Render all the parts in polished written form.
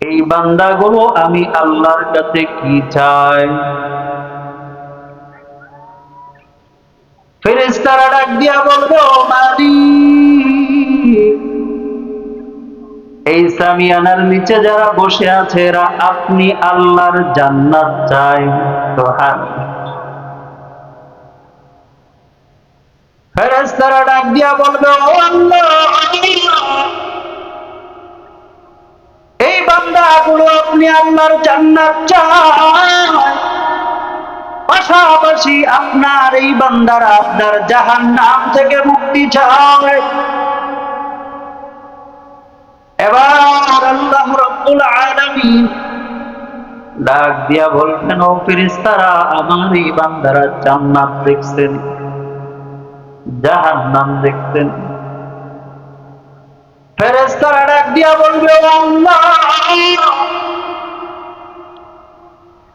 এই বান্দাগুলো আমি আল্লাহর কাছে কি চাই? ফেরেশতারা ডাক দিয়া বলবে, ও মালিক, এই সামিয়ানার নিচে যারা বসে আছে এরা আপনি আল্লাহর জান্নাত চায়। সুবহানাল্লাহ। ফেরেশতারা ডাক দিয়া বলবে, ও আল্লাহ, এই বান্দাগুলো আপনি আল্লাহর জান্নাত চায়, পাশাপাশি আপনার এই বান্দারা আপনার জাহান্নাম থেকে মুক্তি চায়। এবার আল্লাহ রাব্বুল আলামিন ডাক দিয়া বলবেন, ও ফেরেশতারা, আমার এই বান্দারা জান্নাত দেখছেন, জাহান্নাম দেখছেন। ফেরেশতারা ডাক দিয়া বলবে, ও আল্লাহ,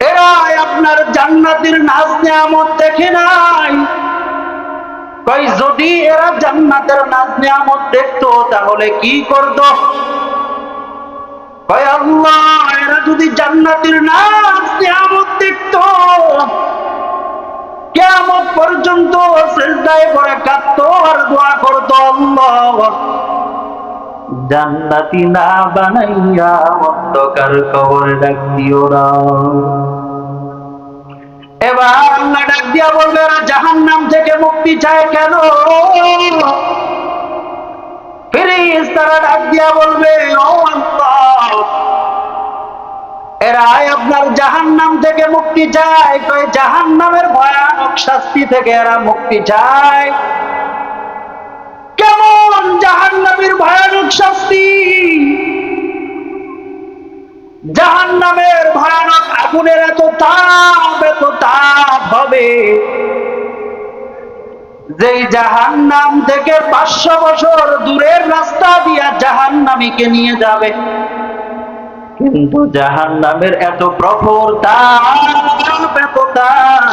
এরা আপনার জান্নাতের নাজ নিয়ামত দেখে নাই। কই যদি এরা জান্নাতের নাজ নিয়ামত দেখতো তাহলে কি করতো? কই আল্লাহ, এরা যদি জান্নাতের নাজ নিয়ামত দেখতো, কিয়ামত পর্যন্ত সিজদায় পড়ে কাঁদতো আর দোয়া করতো, আল্লাহ জান্নাতি না বানাইয়া অন্ধকার কবরে ডাক দিও না। এবার আল্লাহ ডাক দিয়া বলবে, এরা জাহান্নাম থেকে মুক্তি চায় কেন? ফেরেশতারা ডাক দিয়া বলবে, ও আল্লাহ, এরা আপনার জাহান্নাম থেকে মুক্তি চায়। কয় জাহান্নামের ভয়ানক শাস্তি থেকে এরা মুক্তি চায়। কেমন জাহান্নামের ভয়ানক শাস্তি? জাহান্নামের ভয়ানক আগুনের এত তাপ হবে, যেই জাহান্নাম থেকে 500 বছর দূরের রাস্তা দিয়া জাহান্নামীকে নিয়ে যাবে, কিন্তু জাহান্নামের এত প্রখর তাপ, এত তাপ,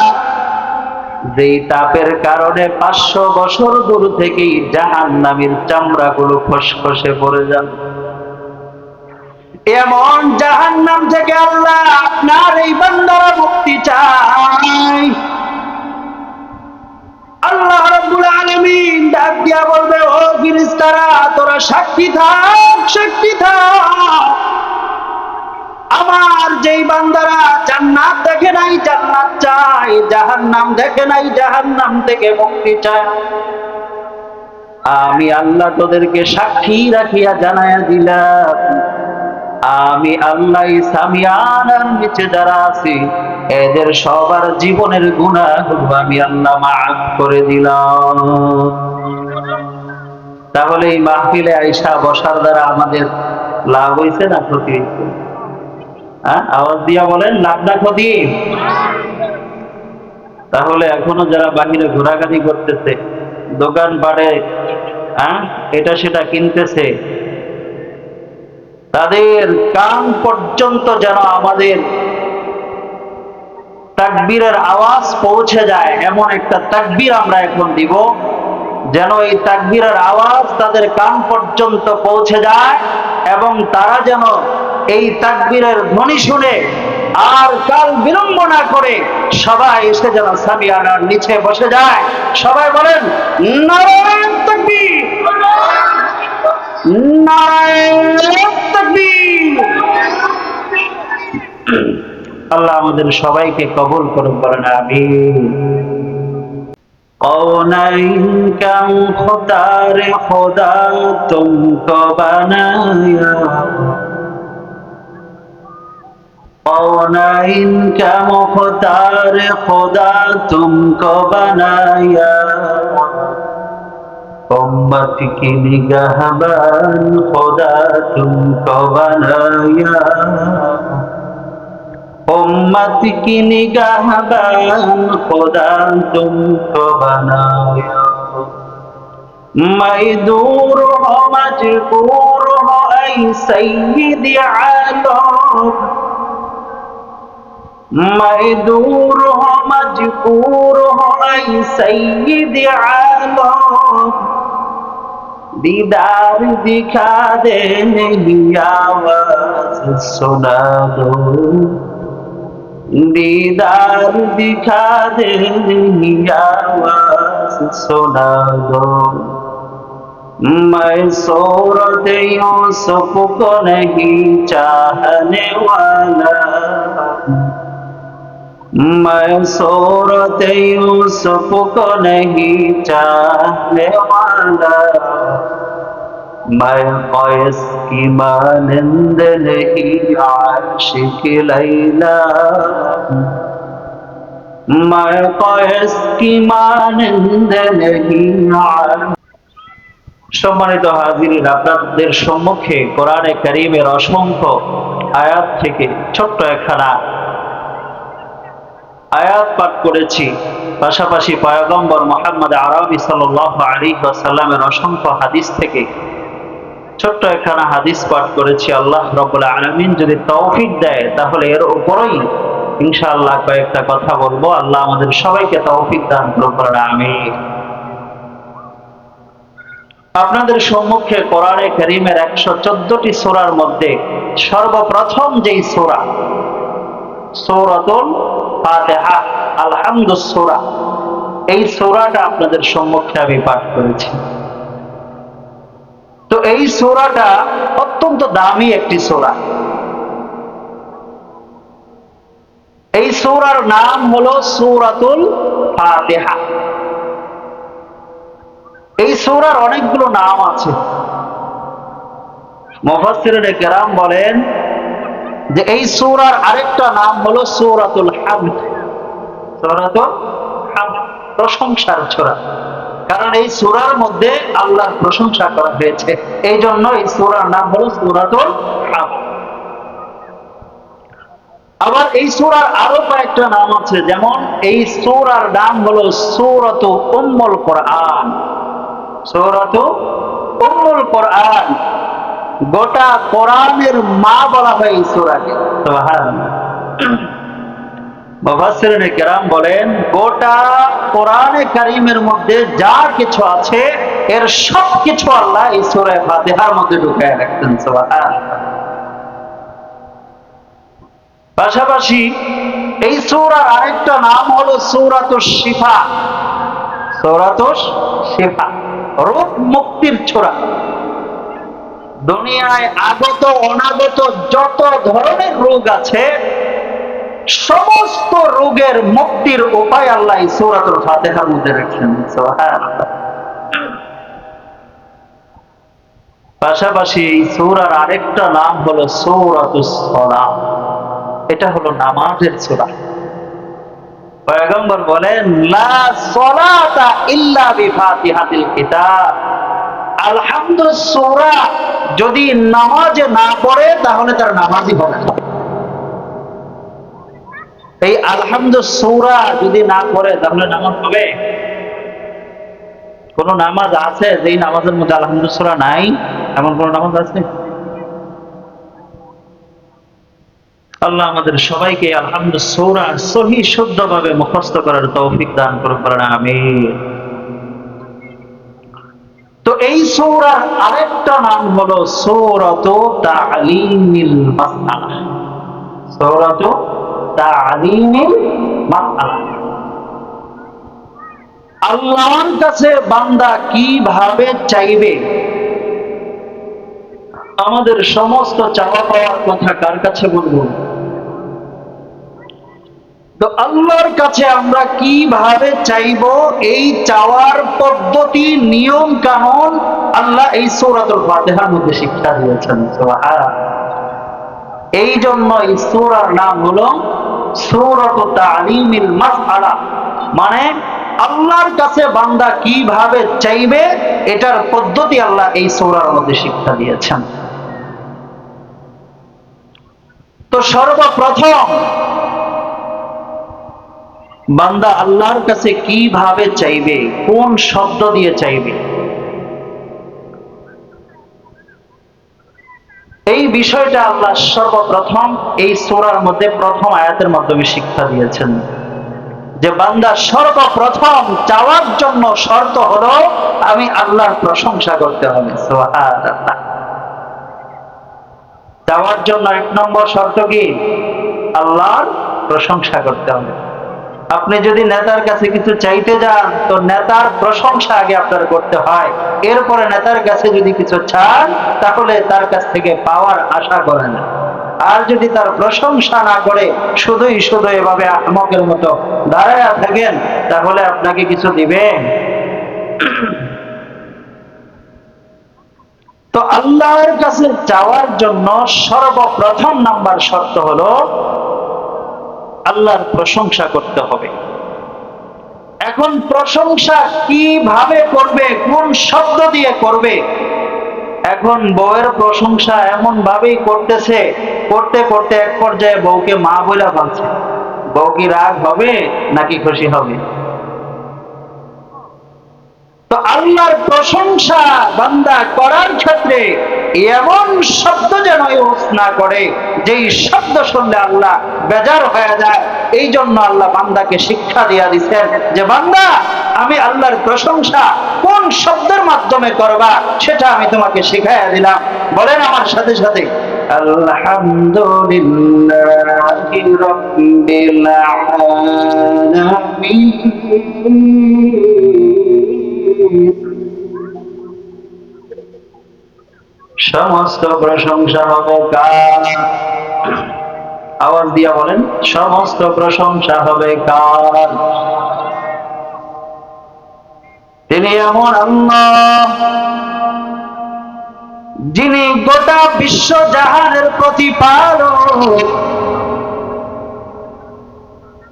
যেই তাপের কারণে 500 বছর দূর থেকেই জাহান্নামীর চামড়াগুলো খসখসে পড়ে যাবে। এমন জাহান্নাম থেকে আল্লাহ আপনার এই বান্দারা মুক্তি চায়। আল্লাহ রাব্বুল আলামিন ডাক দিয়া বলবে, ও ফেরেশতারা, তোরা সাক্ষী থাক, সাক্ষী থাক, আমার যেই বান্দারা জান্নাত দেখে নাই জান্নাত চায়, জাহান্নাম দেখে নাই জাহান্নাম থেকে মুক্তি চায়, আমি আল্লাহ তোদেরকে সাক্ষী রাখিয়া জানায়া দিলাম, আমি আল্লাহ সামিয়ানার নিচে যারা আছে এদের সবার জীবনের গুনাহগুলো আমি আল্লাহ মাফ করে দিলাম। তাহলে এই মাহফিলে আয়েশা বসার দ্বারা আমাদের লাভ হয়েছে না ক্ষতি হয়েছে? হ্যাঁ, আওয়াজ দিয়া বলেন, লাভ না ক্ষতি? তাহলে এখনো যারা বাহিরে ঘোরাঘুরি করতেছে, দোকান পাড়ে এটা সেটা কিনতেছে, তাদের কান পর্যন্ত যেন আমাদের তাকবীরের আওয়াজ পৌঁছে যায়, এমন একটা তাকবীর আমরা এখন দিব, যেন এই তাকবীরের আওয়াজ তাদের কান পর্যন্ত পৌঁছে যায়, এবং তারা যেন এই তাকবীরের ধ্বনি শুনে আর কাল বিলম্ব না করে সবাই এসে যেন সামিয়ানার নিচে বসে যায়। সবাই বলেন, নারায়ে তাকবীর, নারায়ে তাকবীর। আল্লাহ আমাদের সবাইকে কবুল করুন, বলেন আমিন। कौनैन कम खुदा रे खुदा तुमको बनाया, कौनैन कम खुदा रे खुदा तुमको बनाया, उम्मत की निगाहबान खुदा तुमको बनाया, उम्मत की निगाहबान खुदा तुमको बनाया, मैं दूर हो मजबूर हो ऐ सैयद आलम, मैं दूर हो मजबूर हो ऐ सैयद आलम, दीदार दिखा दे आवाज सुना दो, दीदार दिखा दे आवाज सुना दो। मैं सूरत यूसुफ को नहीं चाहने वाला, मैं सूरत यूसुफ को नहीं चाहने वाला, मैं कैस की मानंद नहीं आशिक लैला, मैं कैस की मानंद नहीं आशिक। সম্মানিত হাজিরিন, আপনাদের সম্মুখে কোরআনে কারীমের অসংখ্য আয়াত থেকে ছোট্ট একখানা আয়াত পাঠ করেছি, পাশাপাশি পয়গম্বর মুহাম্মদ আরবি সাল্লাল্লাহু আলাইহি ওয়াসাল্লামের অসংখ্য হাদিস থেকে ছোট্ট একখানা হাদিস পাঠ করেছি। আল্লাহ রাব্বুল আলামিন যদি তৌফিক দেয় তাহলে এর উপরেই ইনশাআল্লাহ কয়েকটা কথা বলবো। আল্লাহ আমাদের সবাইকে তৌফিক দান করুন, আমিন। আপনাদের সম্মুখে কোরআনে কারীমের 114টি সূরার মধ্যে সর্বপ্রথম যেই সূরা, সূরাতুল ফাতিহা, আলহামদুস সূরা, এই সূরাটা আপনাদের সম্মুখে আমি পাঠ করেছি। তো এই সূরাটা অত্যন্ত দামি একটি সূরা। এই সূরার নাম হলো সূরাতুল ফাতিহা। এই সূরার অনেকগুলো নাম আছে। মুফাসসিরিনে কেরাম বলেন যে এই সূরার আরেকটা নাম হলো সূরাতুল হামদ। সূরাতুল হামদ, প্রশংসার সূরা। কারণ এই সূরার মধ্যে আল্লাহর প্রশংসা করা হয়েছে, এই জন্য এই সূরার নাম হলো সূরাতুল হামদ। আবার এই সূরার আরো কয়েকটা নাম আছে, যেমন এই সূরার নাম হলো সূরাতু উম্মুল কোরআন। সূরাতু উম্মুল কোরআন, গোটা কোরআনের মা বলা হয় এই সূরাকে। সুবহানাল্লাহ। মুফাসসিরিনে কেরাম বলেন গোটা কোরআনে কারীমের মধ্যে যা কিছু আছে এর সব কিছু আল্লাহ এই সূরা ফাতিহার মধ্যে ঢুকায় রাখতেন। সুবহানাল্লাহ। পাশাপাশি এই সূরার আরেকটা নাম হলো সূরাতুশ শিফা। সূরাতুশ শিফা, রোগ মুক্তির সূরা। দুনিয়ায় আগত অনাগত যত ধরনের রোগ আছে সমস্ত রোগের মুক্তির উপায় আল্লাহ এই সূরাতুল ফাতিহার মধ্যে রেখেছেন। সুবহানাল্লাহ। পাশাপাশি এই সূরার আরেকটা নাম হলো সূরাতুস সালাহ। এটা হলো নামাজের সূরা। পয়গম্বর বলেন লা সালাতা ইল্লা বিফাতিহাতিল কিতাব। আলহামদুস সূরা যদি নামাজে না পড়ে তাহলে তার নামাজই হবে না। এই আলহামদুস সূরা যদি না পড়ে তাহলে নামাজ হবে? কোন নামাজ আছে যেই নামাজের মধ্যে আলহামদুস সূরা নাই? এমন কোন নামাজ আছে? আল্লাহ আমাদের সবাইকে আলহামদুস সূরা সহি শুদ্ধভাবে মুখস্থ করার তৌফিক দান করুন, আমিন। তো এই সূরার আরেকটা নাম হলো সূরাতু তা'লিমিল মাসআলা। সূরাতু তা'লিমিল মাসআলা। আল্লাহর কাছে বান্দা কিভাবে চাইবে, আমাদের সমস্ত চাওয়া পাওয়ার কথা কার কাছে বলবো? তো আল্লাহর কাছে আমরা কিভাবে চাইবো, এই চাওয়ার পদ্ধতি, নিয়ম কানুন আল্লাহ এই সূরাতুল ফাতিহার মধ্যে শিক্ষা দিয়েছেন। সুবহানাল্লাহ। এই জন্য এই সূরার নাম হলো সূরাতু তা'লিমিল মাসআলা, মানে আল্লাহর কাছে বান্দা কিভাবে চাইবে এটার পদ্ধতি আল্লাহ এই সূরার মধ্যে শিক্ষা দিয়েছেন। তো সর্বপ্রথম বান্দা আল্লাহর কাছে কিভাবে চাইবে, কোন শব্দ দিয়ে চাইবে, এই বিষয়টা আল্লাহ সর্বপ্রথম এই সূরার মধ্যে প্রথম আয়াতের মাধ্যমে শিক্ষা দিয়েছেন। যে বান্দা সর্বপ্রথম চাওয়ার জন্য শর্ত হলো আমি আল্লাহর প্রশংসা করতে হবে। সুবহানাল্লাহ। চাওয়ার জন্য 1 নম্বর শর্ত কি? আল্লাহর প্রশংসা করতে হবে। আপনি যদি নেতার কাছে কিছু চাইতে যান তো নেতার প্রশংসা আগে আপনার করতে হয়, এরপরে নেতার কাছে যদি কিছু চান তাহলে তার কাছ থেকে পাওয়ার আশা করেন। আর যদি তার প্রশংসা না করে শুধুই শুধু এভাবে আহমকের মতো দাঁড়ায় থাকেন তাহলে আপনাকে কিছু দিবে? তো আল্লাহর কাছে যাওয়ার জন্য সর্বপ্রথম নাম্বার শর্ত হলো আল্লাহর প্রশংসা করতে হবে। এখন প্রশংসা কিভাবে করবে, কোন শব্দ দিয়ে করবে? এখন বউয়ের প্রশংসা এমন ভাবেই করতেছে, করতে করতে এক পর্যায়ে বউকে মা বলে বলছে। বউ কি রাগ হবে নাকি খুশি হবে? তো আল্লাহর প্রশংসা বান্দা করার ক্ষেত্রে এমন শব্দ যেন ইউজ না করে যেই শব্দ শুনলে আল্লাহ বেজার হয়ে যায়। এই জন্য আল্লাহ বান্দাকে শিক্ষা দিয়া দিচ্ছেন যে বান্দা আমি আল্লাহর প্রশংসা কোন শব্দের মাধ্যমে করবা সেটা আমি তোমাকে শিখাইয়া দিলাম। বলেন আমার সাথে সাথে আলহামদুলিল্লাহি রাব্বিল আলামিন। সমস্ত প্রশংসা হবে কার? আওয়াজ দিয়া বলেন, সমস্ত প্রশংসা হবে কার? তিনি এমন আল্লাহ যিনি গোটা বিশ্ব জাহানের প্রতিপালক।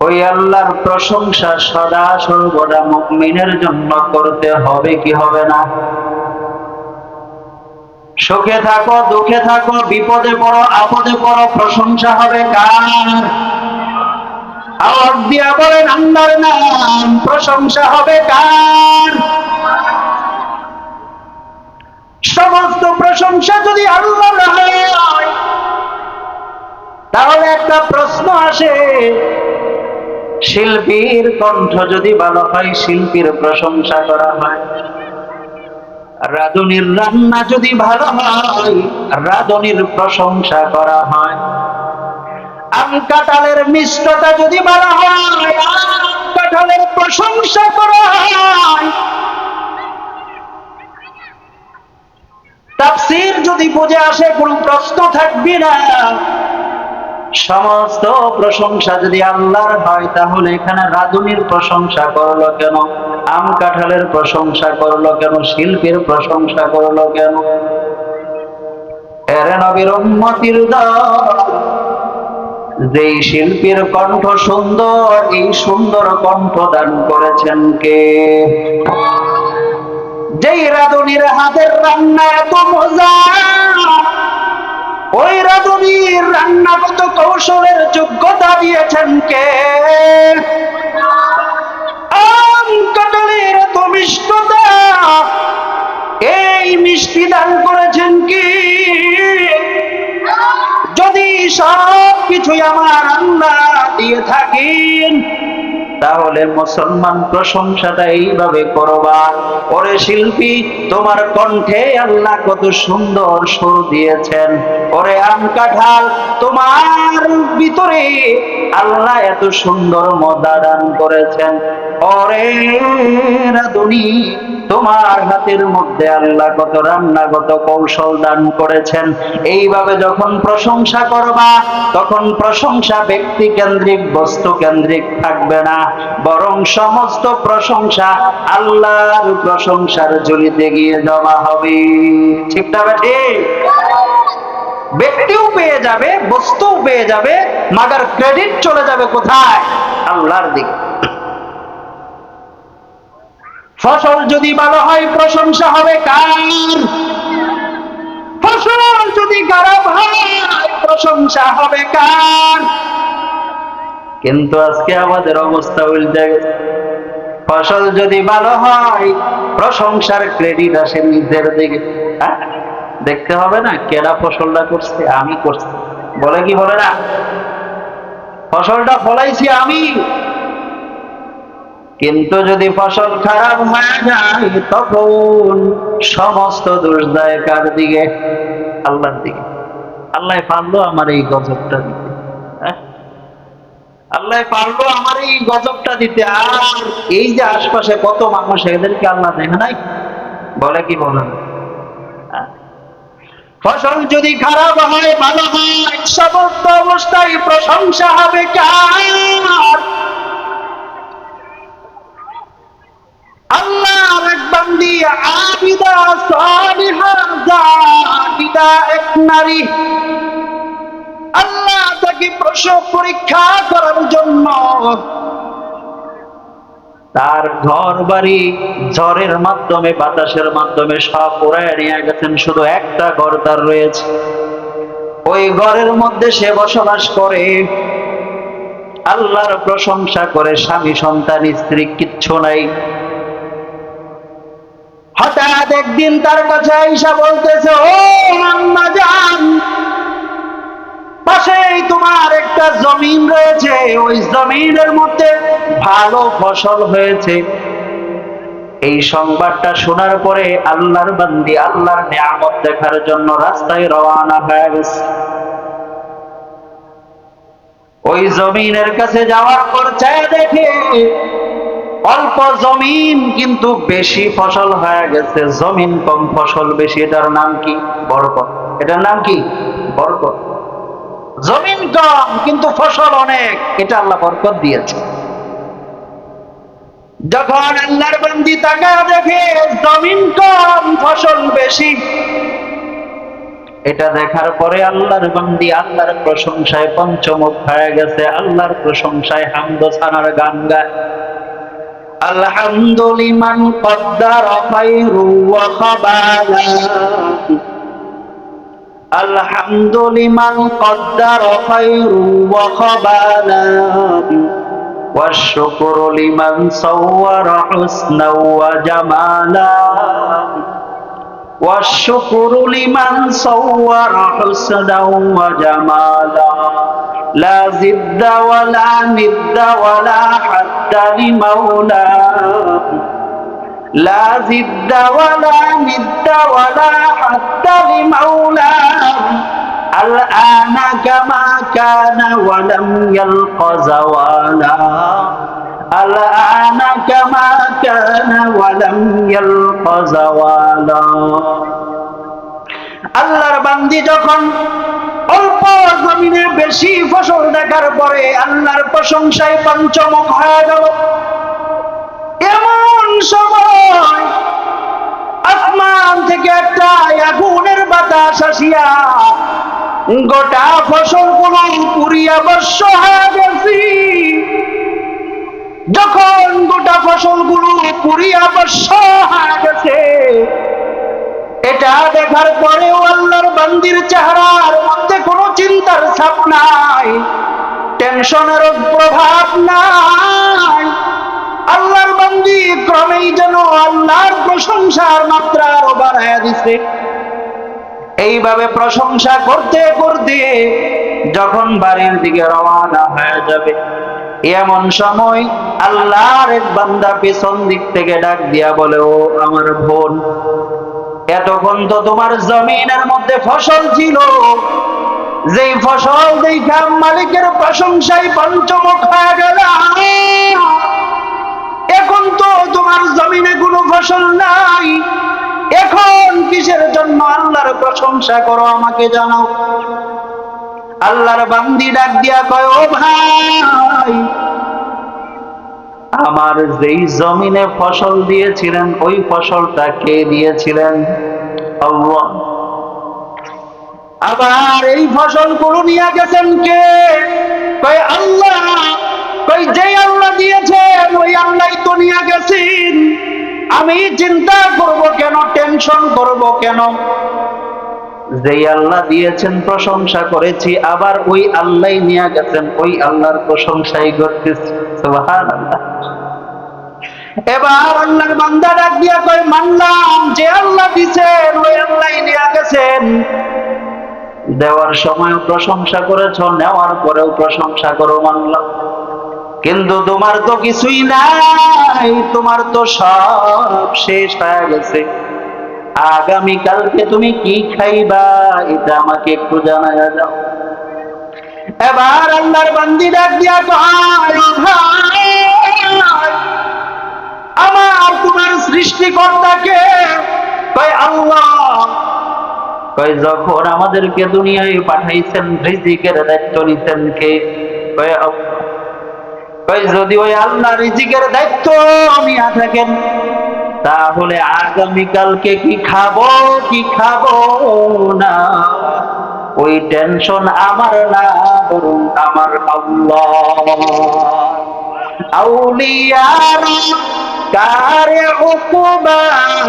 ওই আল্লাহর প্রশংসা সদা সর্বদা মুমিনের জন্য করতে হবে কি হবে না? সুখে থাকো, দুঃখে থাকো, বিপদে পড়ো, আপদে পড়ো, প্রশংসা হবে কার? আওয়াজ দিয়া বলেন আল্লাহর নাম, প্রশংসা হবে কার? সমস্ত প্রশংসা যদি আল্লাহর হয় তাহলে একটা প্রশ্ন আসে, শিল্পীর কণ্ঠ যদি ভালো হয় শিল্পীর প্রশংসা করা হয়, রাঁধুনির রান্না যদি ভালো হয় রাঁধুনির প্রশংসা করা হয়, আম কাঁঠালের মিষ্টতা যদি ভালো হয় আম কাঁঠালের প্রশংসা করা হয়, তাফসীর যদি বুঝে আসে কোনো প্রশ্ন থাকবে না। সমস্ত প্রশংসা যদি আল্লাহর হয় তাহলে এখানে রাঁধুনির প্রশংসা করলো কেন, আম কাঁঠালের প্রশংসা করলো কেন, শিল্পীর প্রশংসা করলো কেন? এরে নবীর উম্মতির দল, যেই শিল্পীর কণ্ঠ সুন্দর, এই সুন্দর কণ্ঠ দান করেছেন কে? যেই রাঁধুনির হাতের রান্না এত মজা, ওই রাঁধুনির রান্নাগত কৌশলের যোগ্যতা দিয়েছেন কে? আম কাঁঠালের এত মিষ্টতা, এই মিষ্টি দান করেছেন কি? যদি সব কিছুই আমার আল্লাহ দিয়ে থাকেন তাহলে মুসলমান প্রশংসাটা এইভাবে করবা, ওরে শিল্পী তোমার কণ্ঠে আল্লাহ কত সুন্দর সুর দিয়েছেন, ওরে আম কাঁঠাল তোমার ভিতরে আল্লাহ এত সুন্দর মজা দান করেছেন, ওরে রাঁধুনি তোমার হাতের মধ্যে আল্লাহ কত রান্নাগত কৌশল দান করেছেন। এইভাবে যখন প্রশংসা করবা তখন প্রশংসা ব্যক্তি কেন্দ্রিক, বস্তু কেন্দ্রিক থাকবে না, বরং সমস্ত প্রশংসা আল্লাহর প্রশংসার ঝুলিতে গিয়ে জমা হবে। ঠিক না ঠিক? ব্যক্তিও পেয়ে যাবে, বস্তুও পেয়ে যাবে, মাগার ক্রেডিট চলে যাবে কোথায়? আল্লাহর দিকে। ফসল যদি ভালো হয় প্রশংসা হবে কার? ফসল যদি খারাপ হয় প্রশংসা হবে কার? কিন্তু আজকে আমাদের অবস্থা উল্টে গেছে। ফসল যদি ভালো হয় প্রশংসার ক্রেডিট আসে নিজের দিকে। দেখতে হবে না কেডা ফসলটা করছে? আমি করছি, বলে কি বলে না? ফসলটা ফলাইছি আমি, কিন্তু যদি ফসল খারাপ হয়ে যায় তখন সমস্ত দোষ দেয় কার দিকে? আল্লাহর দিকে। আল্লাহ পারলো আমার এই গজবটা দিতে, হ্যাঁ? আল্লাহ পারলো আমার এই গজবটা দিতে, আর এই যে আশপাশে কত মানুষ এদেরকে আল্লাহ দেখে নাই? বলে কি বলে না? হ্যাঁ? ফসল যদি খারাপ হয় ভালো হয় সমস্ত অবস্থায় প্রশংসা হবে কার? আল্লাহর এক বান্দি আবিদা সালিহা জাহিদা এক নারী, আল্লাহ তাকে প্রসব পরীক্ষা করার জন্য তার ঘর বাড়ি ঝড়ের মাধ্যমে বাতাসের মাধ্যমে সব উড়ায় নিয়ে গেছেন, শুধু একটা ঘর তার রয়েছে। ওই ঘরের মধ্যে সে বসবাস করে, আল্লাহর প্রশংসা করে, স্বামী সন্তান স্ত্রী কিচ্ছু নাই। হঠাৎ একদিন তার কাছে আয়েশা বলতেছে, ও আম্মা জান, পাশেই তোমার একটা জমিন রয়েছে, ওই জমিনের মধ্যে ভালো ফসল হয়েছে। এই সংবাদটা শোনার পরে আল্লাহর বান্দি আল্লাহর নিয়ামত দেখার জন্য রাস্তায় রওনা হয়ে গেছে। ওই জমিনের কাছে যাওয়ার পর চায় দেখে অল্প জমিন কিন্তু বেশি ফসল হয়ে গেছে। জমিন কম ফসল বেশি, এটার নাম কি? বরকত। এটার নাম কি? বরকত। জমিন কম কিন্তু ফসল অনেক, এটা আল্লাহ বরকত দিয়েছে। যখন আল্লাহর বান্দি তাকায় দেখে জমিন কম ফসল বেশি, এটা দেখার পরে আল্লাহর বান্দি আল্লাহর প্রশংসায় পঞ্চমুখ হয়ে গেছে, আল্লাহর প্রশংসায় হামদ সানার গান গায়। আলহামদুলিমান কদ্দারা খায়রু ওয়া খাবালা, আলহামদুলিমান কদ্দারা খায়রু ওয়া খাবালা, والشكر لمن صور حسنا وجمالا، والشكر لمن صور حسنا وجمالا، لا زد ولا ند ولا حد لمولاه، لا زد ولا ند ولا حد لمولاه، الآن كما كان ولم يلق زوالا، الآن كما كان ولم يلق زوالا। আল্লাহর বান্দি যখন অল্প জমিনে বেশি ফসল দেখার পরে আল্লাহর প্রশংসায় পঞ্চমুখ হয়ে গেল। এমন সময় আসমান থেকে একটা আগুনের বাতাস আসিয়া গোটা ফসলগুলো পুড়িয়া ভস্ম হয়ে গেছে। যখন গোটা ফসলগুলো পুড়িয়া ভস্ম হয়ে গেছে, এটা দেখার পরেও আল্লাহর বান্দির চেহারার মধ্যে কোনো চিন্তার ছাপ নাই, টেনশনের প্রভাব নাই। আল্লাহর বান্দি ক্রমেই যেন আল্লাহর প্রশংসার মাত্রা আরো বাড়াইয়া দিছে। এইভাবে প্রশংসা করতে করতে যখন বাড়ির দিকে রওনা হয়ে যাবে, এমন সময় আল্লাহর এক বান্দা পেছন দিক থেকে ডাক দিয়া বলে, ও আমার বোন, এতক্ষণ তো তোমার জমিনের মধ্যে ফসল ছিল, যেই ফসল দেখা মালিকের প্রশংসায় পঞ্চমুখ হয়ে গেল, এখন তো তোমার জমিনে কোনো ফসল নাই, এখন কিসের জন্য আল্লাহর প্রশংসা করো আমাকে জানাও। আল্লাহর বান্দি ডাক দিয়া কয়, ও ভাই, আমার যেই জমিনে ফসল দিয়েছিলেন ওই ফসলটা কে দিয়েছিলেন? আল্লাহ। আবার এই ফসলগুলো নিয়ে গেছেন কে? কয় আল্লাহ। কই যে আল্লাহ দিয়েছেন ওই আল্লাহই তো নিয়ে গেছেন, আমি চিন্তা করব কেন, টেনশন করব কেন? যেই আল্লাহ দিয়েছেন প্রশংসা করেছি, আবার ওই আল্লাহই নিয়ে গেছেন, ওই আল্লাহর প্রশংসাই করতেছি। সুবহানাল্লাহ। এবার আল্লাহর বান্দা ডাক দিয়া কয়, মানলাম যে আল্লাহ দিয়েছেন ওই আল্লাহই নিয়ে গেছেন। দেওয়ার সময় প্রশংসা করেছ, নেওয়ার পরেও প্রশংসা করো, মানলাম, কিন্তু তোমার তো কিছুই নাই, তোমার তো সব শেষ হয়ে গেছে। আগামী কালকে তুমি কি খাইবা এটা আমাকে একটু জানায়া দাও। এবার আল্লাহর বান্দি ডাক দিয়া কয়, ভাই আমার তোমার সৃষ্টিকর্তাকে? কয় আল্লাহ। কয় যখন আমাদেরকে দুনিয়ায় পাঠাইছেন রিজিকের দায়িত্ব নিতেন কে? কয় আল্লাহ। কয় যদি ওই আল্লাহ রিজিকের দায়িত্ব নিয়ে থাকেন তাহলে আগামীকালকে কি খাবো কি খাবো না ওই টেনশন আমার না, বরং আমার আল্লাহ। আউলিয়ার কারে উকুবা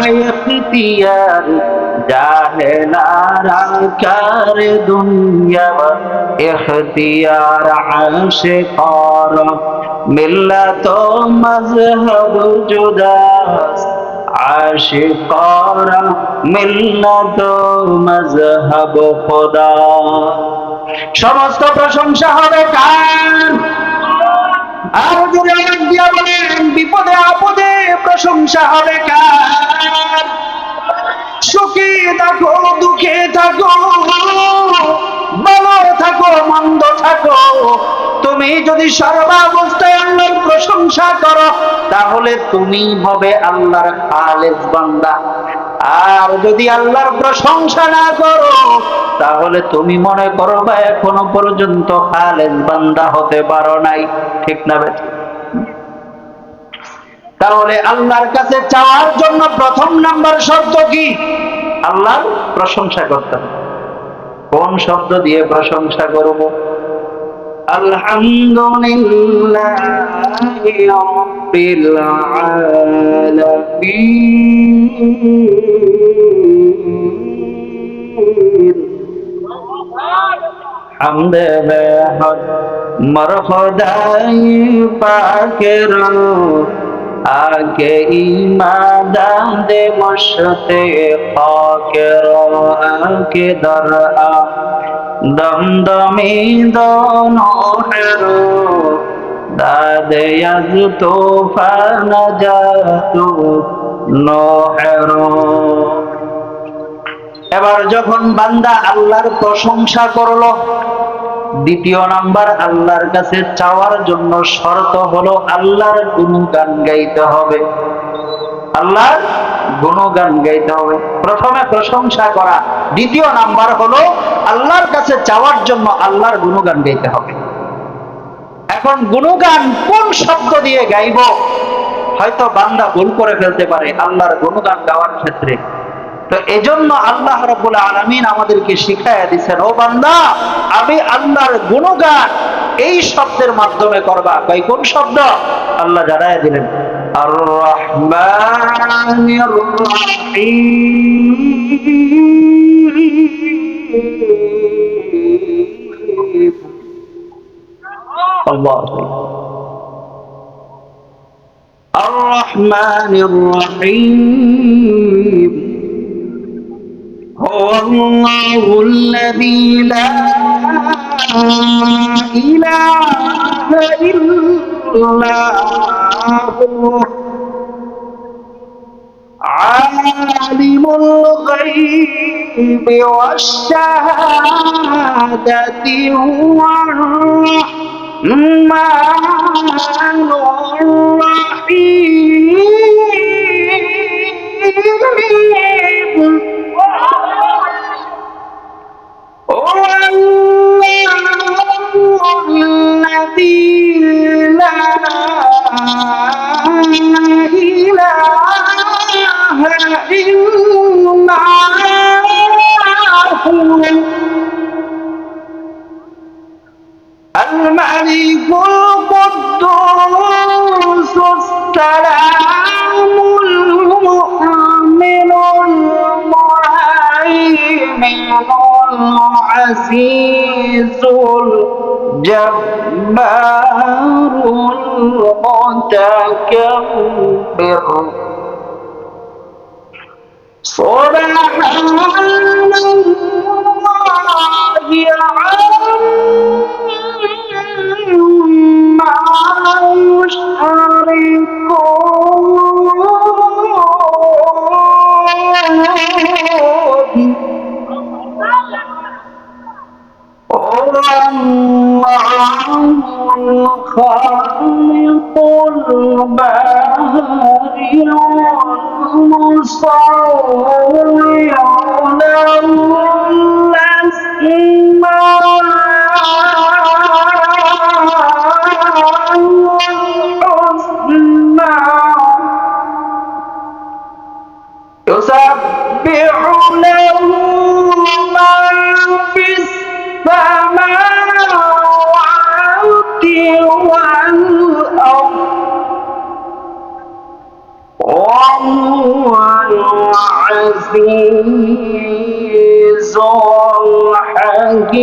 ইখতিয়ার, জাহেলারা কারে দুনিয়া ইখতিয়ার, আশিকার মিল্লাত মযহব জুদাস, আশিকার মিল্লাত মযহব খোদা। সমস্ত প্রশংসা হবে কার? আর যদি ডাক দিয়া বলেন বিপদে আপদে প্রশংসা হবে কার? সুখে থাকো দুঃখে থাকো, ভালো থাকো মন্দ থাকো, তুমি যদি সর্বাবস্থায় আল্লাহর প্রশংসা করো তাহলে তুমি হবে আল্লাহর খালেস বান্দা। আর যদি আল্লাহর প্রশংসা না করো তাহলে তুমি মনে করবা এখনো পর্যন্ত খালেস বান্দা হতে পারো নাই। ঠিক না বেঠিক? তাহলে আল্লাহর কাছে চাওয়ার জন্য প্রথম নাম্বার শর্ত কি? আল্লাহর প্রশংসা করতে হবে। কোন শব্দ দিয়ে প্রশংসা করব? আলহামদুলিল্লাহি রাব্বিল আলামিন। হামদে বেহদ মরখদাই পাকের আগে ইমাদাদে মশতে খাকের আগে দরআ দমদমি দোনহের দাদে আজ তোফান জাতু নোহের। এবার যখন বান্দা আল্লাহর প্রশংসা করলো, দ্বিতীয় নাম্বার আল্লাহর কাছে চাওয়ার জন্য শর্ত হলো আল্লাহর গুণগান গাইতে হবে। আল্লাহর গুণগান গাইতে হবে। প্রথমে প্রশংসা করা, দ্বিতীয় নাম্বার হলো আল্লাহর কাছে চাওয়ার জন্য আল্লাহর গুণগান গাইতে হবে। এখন গুণগান কোন শব্দ দিয়ে গাইব? হয়তো বান্দা ভুল করে ফেলতে পারে আল্লাহর গুণগান গাওয়ার ক্ষেত্রে। তো এজন্য আল্লাহ রাব্বুল আলামিন আমাদেরকে শিখাইয়া দিয়েছেন, ও বান্দা আমি আল্লাহর গুণগান এই শব্দের মাধ্যমে করবা। কই কোন শব্দ? আল্লাহ জানাইয়া দিলেন, আর রহমানির রহিম। আল্লাহ আর রহমানির রহিম। هو الله الذي لا إله إلا هو عالم الغيب والشهادة هو الرحمن الرحيم. هو الله الذي لا إله إلا هو الملك القدوس السلام المؤمن المهيمن العزيز الجبار المتكبر. سبحان الله عما الخالق البارئ المصور له الأسماء الحسنى يسبح له ما في السماوات والأرض وهو العزيز الحكيم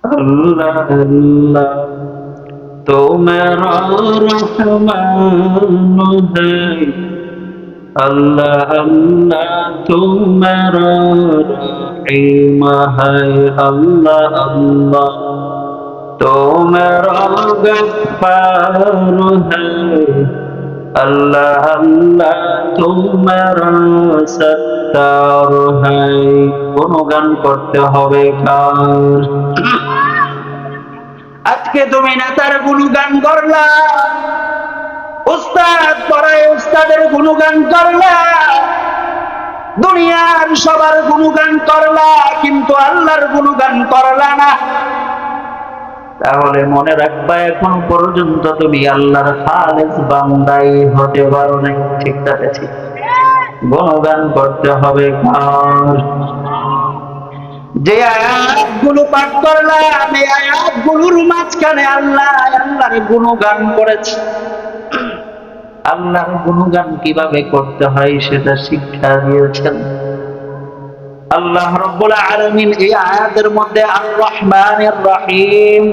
अल्लाह अल्लाह तो मेरा रहमान है अल्लाह अल्लाह तो मेरा रहीम है अल्लाह अल्लाह तो मेरा गफ्फार है अल्लाह अल्लाह तो मेरा सत्तार है गुणगान करते হবে কার আজকে তুমি নেতার গুণগান করলা উস্তাদ পড়ায় উস্তাদের গুণগান করলা দুনিয়ার সবার গুণগান করলা কিন্তু আল্লাহর গুণগান করলা না তাহলে মনে রাখবা এখন পর্যন্ত তুমি আল্লাহর খালেস বান্দাই হতে পারো না ঠিক আছে গুণগান করতে হবে কার যে আয়াতগুলো পাঠ করলাম এই আয়াতগুলোর মাঝখানে আল্লাহ আল্লাহর গুণগান করেছে আল্লাহর গুণগান কিভাবে করতে হয় সেটা শিক্ষা দিয়েছেন আল্লাহ রাব্বুল আলামিন এই আয়াতের মধ্যে আর রহমানির রহিম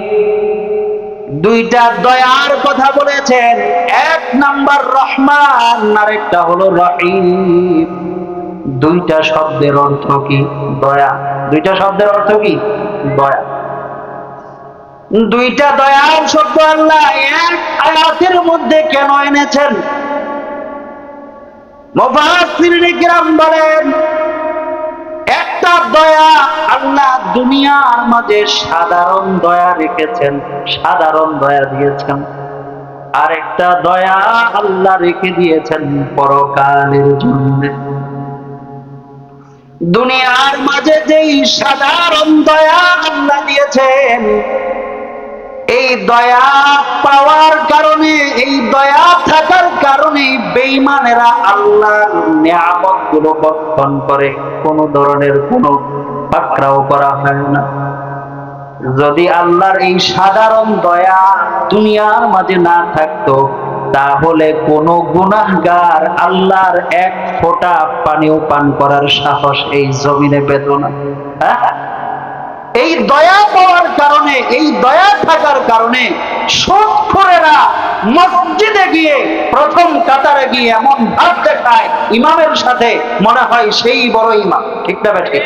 দুইটা দয়ার কথা বলেছেন এক নাম্বার রহমান আর একটা হলো রহিম দুইটা শব্দের অর্থ কি দয়া দুইটা শব্দের অর্থ কি দয়া দুইটা দয়ার শব্দ আল্লাহ এক আয়াতের মধ্যে কেন এনেছেন মুফাসসিরিনে কিরাম বলেন একটা দয়া আল্লাহ দুনিয়ার মাঝে সাধারণ দয়া রেখেছেন সাধারণ দয়া দিয়েছেন আর একটা দয়া আল্লাহ রেখে দিয়েছেন পরকালের জন্য দুনিয়ার মাঝে যেই সাধারণ দয়া আল্লাহ দিয়েছেন এই দয়া পাওয়ার কারণে এই দয়া থাকার কারণে বেঈমানেরা আল্লাহর নিয়ামতগুলো বক্ষণ করে কোনো ধরনের কোনো পাকড়াও করা হয় না যদি আল্লাহর এই সাধারণ দয়া দুনিয়ার মাঝে না থাকতো তাহলে কোন গুনাহগার আল্লাহর এক ফোঁটা পানিও পান করার সাহস এই জমিনে পেত না এই দয়া পাওয়ার কারণে এই দয়া থাকার কারণে সুদখোরেরা মসজিদে গিয়ে প্রথম কাতারে গিয়ে এমন ভাব দেখায় ইমামের সাথে মনে হয় সেই বড় ইমাম ঠিক না ঠিক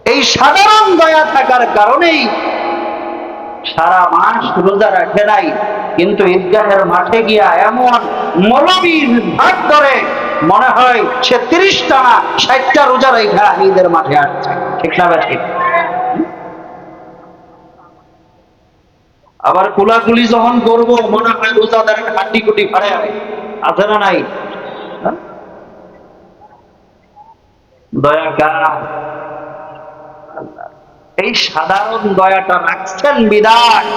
এই সাধারণ দয়া থাকার কারণেই সারা মাস রোজা রাখে নাই কিন্তু ঈদগাহের মাঠে গিয়া এমন মৌলবীর ভাগ ধরে মনে হয় সে 30টা না 60টা রোজা রেখা ঈদের মাঠে আসছে ঠিক না ঠিক আবার কুলাকুলি যখন করবো মনে হয় রোজাদারের হাড্ডি কুটি ফাড়ে আছে না নাই দয়া কার এই সাধারণ দয়াটা রাখছেন বিদায়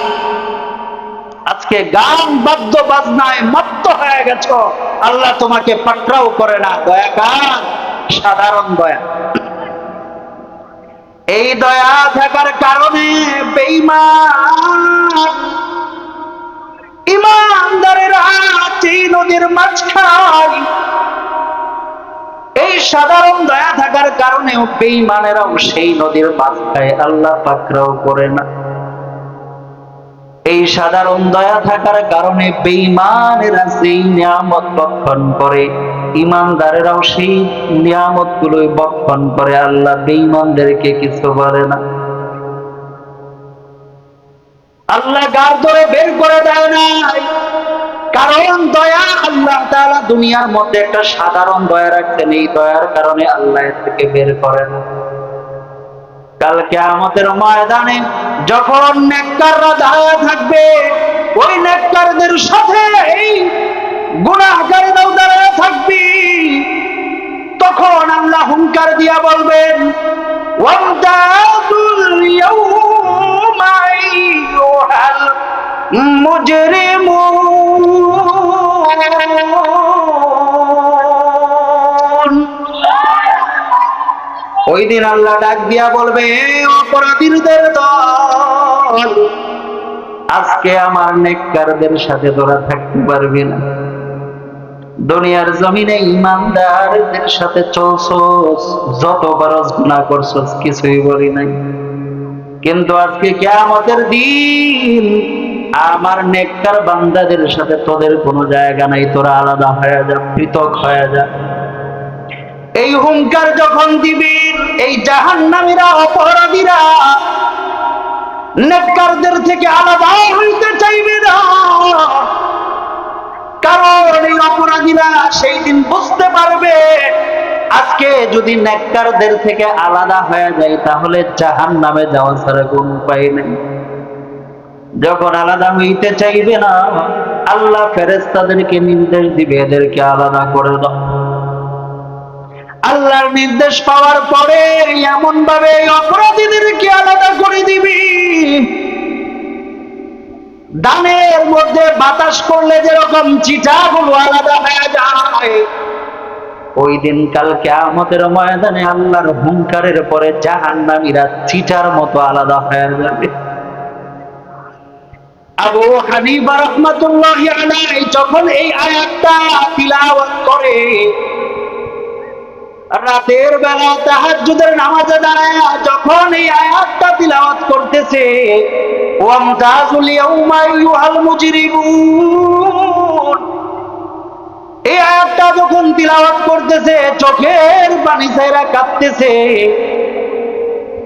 আজকে গান বাদ্য বাজনায় মত্ত হয়ে গেছ আল্লাহ তোমাকে পাকড়াও করে না দয়া কার সাধারণ দয়া এই দয়া থাকার কারণে বেঈমান ইমানদারেরা এই নদীর মাঝখানে এই সাধারণ দয়া থাকার কারণেও বেঈমানেরাও সেই নদীর মাঝখানে আল্লাহ পাকড়াও করে না এই সাধারণ দয়া থাকার কারণে বেঈমানেরা সেই নিয়ামত ভক্ষণ করে ইমানদারেরাও সেই নিয়ামত গুলোই ভক্ষণ করে আল্লাহ বেঈমানদেরকে কিছু বলে না আল্লাহ গার ধরে বের করে দেয় না কারণ দয়া আল্লাহ তাআলা দুনিয়ার মধ্যে একটা সাধারণ দয়া রাখছেন, এই দয়ার কারণে আল্লাহ এর থেকে বের করেন। কাল কিয়ামতের ময়দানে যখন নেককাররা দাঁড়ায় থাকবে, ওই নেককারদের সাথে এই গুনাহগাররাও দাঁড়ায় থাকবে, তখন আল্লাহ হুঙ্কার দিয়া বলবেন, ওয়ামতাজুল ইয়াউমা আইয়ুহাল মুজরিমুন। ওই দিন আল্লাহ ডাক দিয়া বলবে, অপরাধীদের দল, আজকে আমার নেককারদের সাথে তোরা থাকতে পারবি না। দুনিয়ার জমিনে ইমানদারদের সাথে চলছস, যত বরজ গুনাহ করছস, কিছুই বলি নাই। কিন্তু আজকে কিয়ামতের দিন আমার নেককার বান্দাদের সাথে তোদের কোনো জায়গা নাই, তোরা আলাদা হয়ে যা, পৃথক হয়ে যা। এই হুঙ্কার যখন দিবেন, এই জাহান্নামীরা, অপরাধীরা নেককারদের থেকে আলাদা হইতে চাইবে না। কারণ এই অপরাধীরা সেই দিন বুঝতে পারবে, আজকে যদি নেককারদের থেকে আলাদা হয়ে যায় তাহলে জাহান্নামে যাওয়া ছাড়া কোনো উপায় নেই। যখন আলাদা হইতে চাইবে না, আল্লাহ ফেরেশতাদেরকে নির্দেশ দিবে, এদেরকে আলাদা করে দাও। আল্লাহর নির্দেশ পাওয়ার পরে এমন ভাবে অপরাধীদেরকে আলাদা করে দিবি, দানের মধ্যে বাতাস করলে যেরকম চিটাগুলো আলাদা হয়ে যায়, ওই দিন কাল কিয়ামতের ময়দানে আল্লাহর হুঙ্কারের পরে জাহান্নামীরা চিটার মতো আলাদা হয়ে যাবে। আবু হানিফা রাহমাতুল্লাহি আলাইহি যখন এই আয়াতটা তিলাওয়াত করে, রাতের বেলা তাহাজ্জুদের নামাজে দাঁড়ায় যখন এই আয়াতটা তিলাওয়াত করতেছে, ওয়ামতাজুল ইয়াউমা আইয়ুহাল মুজরিমুন, এই আয়াতটা যখন তিলাওয়াত করতেছে, চোখের পানি ছাইরা কাঁদতেছে।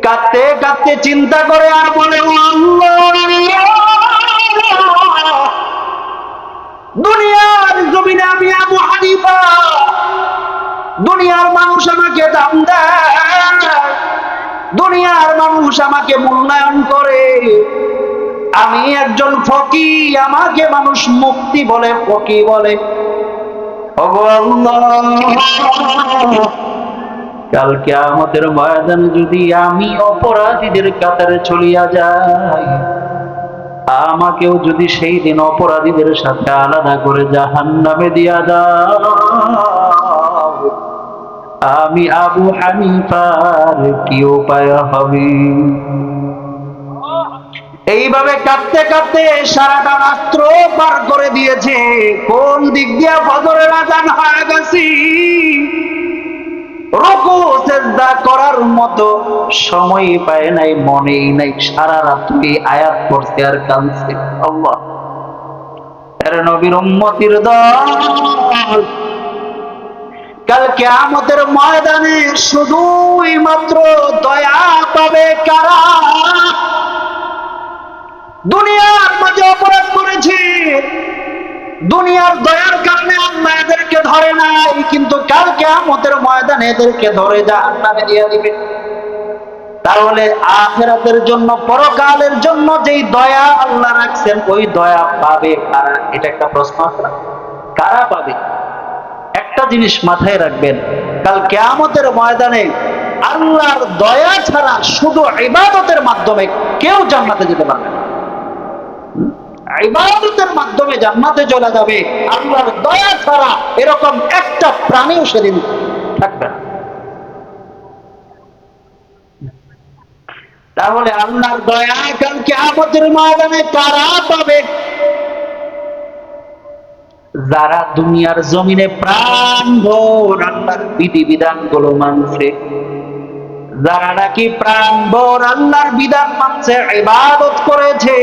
কাঁদতে কাঁদতে চিন্তা করে আর বলে, দুনিয়ার জমিনে আমি আবু হানিফা, দুনিয়ার মানুষ আমাকে দাম দেয়, দুনিয়ার মানুষ আমাকে মূল্যায়ন করে, আমি একজন ফকি, আমাকে মানুষ মুক্তি বলে, ফকি বলে। ওগো আল্লাহ, কাল কিয়ামতের ময়দানে যদি আমি অপরাধীদের কাতারে চলিয়া যাই, আমাকেও যদি সেই দিন অপরাধীদের সাথে আলাদা করে জাহান্নামে দিয়া দাও, আমি আবু হানিফার কি উপায় হবে? এইভাবে কাঁদতে কাঁদতে সারাটা রাত্র পার করে দিয়েছে। কোন দিক দিয়ে ফজরের আযান হয়ে গেছে, রুকু সিজদা করার মতো সময় পায় নাই, মনেই নাই। সারা রাত্রি আয়াত পড়ছে আর কাঁদছে। আল্লাহ, এর নবীর উম্মতির দল, কাল কিয়ামতের ময়দানে শুধুই মাত্র দয়া পাবে কারা? দুনিয়ার মাঝে অপরাধ করেছে, দুনিয়ার দয়ার কারণে আল্লাহ এদেরকে ধরে নাই, কিন্তু কাল কিয়ামতের ময়দানে এদেরকে ধরে জাহান্নামে দিয়ে দিবে। তাহলে আখিরাতের জন্য, পরকালের জন্য যেই দয়া আল্লাহ রাখছেন, ওই দয়া পাবে কারা? এটা একটা প্রশ্ন। কারা পাবে? একটা জিনিস মাথায় রাখবেন, কাল কিয়ামতের ময়দানে আল্লাহর দয়া ছাড়া শুধু ইবাদতের মাধ্যমে কেউ জান্নাতে যেতে পারবে না। ইবাদতের মাধ্যমে জান্নাতে চলে যাবে, আল্লাহর দয়া ছাড়া এরকম একটা প্রাণীও সেদিন থাকবে না। তাহলে আল্লাহর দয়া কাল কিয়ামতের ময়দানে কারা পাবে? যারা দুনিয়ার জমিনে প্রাণ ভোর আল্লাহর বিধিবিধান গুলো মানছে, যারা নাকি প্রাণ ভোর আল্লাহর বিধান মানছে, ইবাদত করেছে,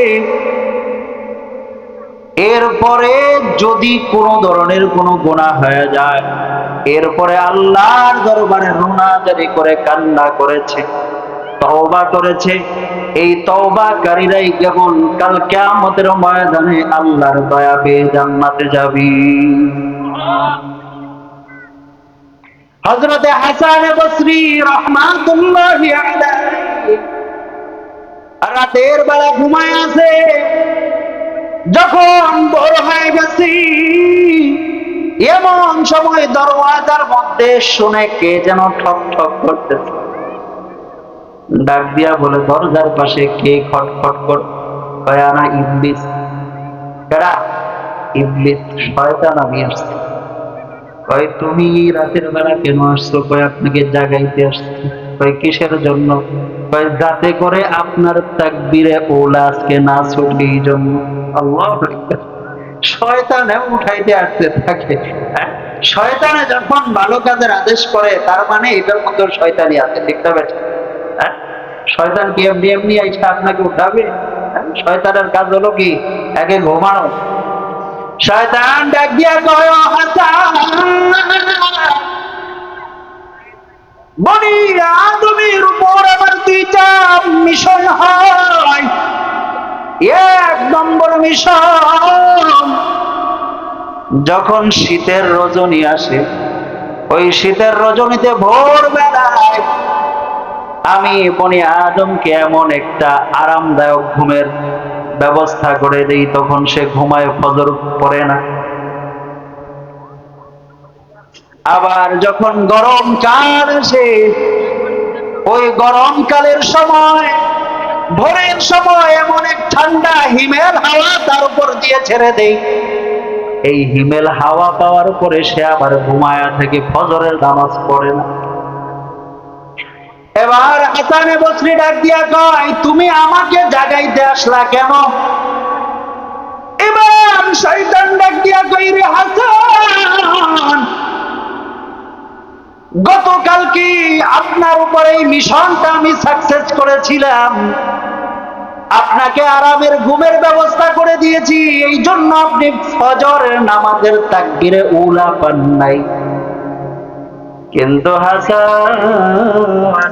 এরপরে যদি কোনো ধরনের কোনো গুনাহ হয়ে যায়, এরপরে আল্লাহর দরবারে রুনাজারি করে কান্না করেছে, তওবা করেছে, এই তওবাকারীরাই কেবল কাল কিয়ামতের ময়দানে আল্লাহর দয়া পেয়ে জান্নাতে যাবে। হযরতে হাসান বসরি রাহমাতুল্লাহি আলাইহি রাতের বেলা ঘুমায় আছে, যখন ভোর হয়ে গেছে এমন সময় দরওয়াজার মধ্যে শুনে কে যেন ঠক ঠক করতেছে। ডাক দিয়া বলে, দরজার পাশে কে খটখট করে? কয়, আনা ইবলিস। কারা? ইবলিস, শয়তান আমি আসছি। কয়, তুমি রাতের বেলা কেন আসছো? কয়, আপনাকে জাগাইতে আসছি। কয়, কিসের জন্য? কয়, যাতে করে আপনার তাকবীরে ওলা আজকে না ছুটে, এই জন্য। আল্লাহু আকবার। শয়তানে উঠাইতে আসতে থাকে। শয়তানে যখন ভালো কাজের আদেশ করে, তার মানে এটার মধ্যে শয়তানি আছে, ঠিক না বেটা? শয়তান কি এমনি এমনি আইসা আপনাকে উঠাবে? শয়তানের কাজ হলো কি? একে ঘুমানো। শয়তান ডাক দিয়া কয়, হাসান, বনি আদমের উপর আমার দুইটা মিশন হয়। এক নম্বর মিশন, যখন শীতের রজনী আসে, ওই শীতের রজনীতে ভোরবেলায় আমি বনি আদমকে এমন একটা আরামদায়ক ঘুমের ব্যবস্থা করে দেই, তখন সে ঘুমায়, ফজর পড়ে না। আবার যখন গরমকাল আসে, ওই গরমকালের সময় ভোরের সময় এমন এক ঠান্ডা হিমেল হাওয়া তার উপর দিয়ে ছেড়ে দেই। এই হিমেল হাওয়া পাওয়ার পরে সে আবার ঘুমায়া থেকে ফজরের নামাজ পড়ে না। এবার হাসান বসরি ডাক দিয়া কয়, তুমি আমাকে জাগাইতে আসলা কেন? এবার শয়তান ডাক দিয়া কয়, রে হাসান, গতকাল কি আপনার উপরে এই মিশনটা আমি সাকসেস করেছিলাম, আপনাকে আরামের ঘুমের ব্যবস্থা করে দিয়েছি, এই জন্য আপনি ফজরের নামাজের তাকবীরে উলা পান নাই। কিন্তু হাসান,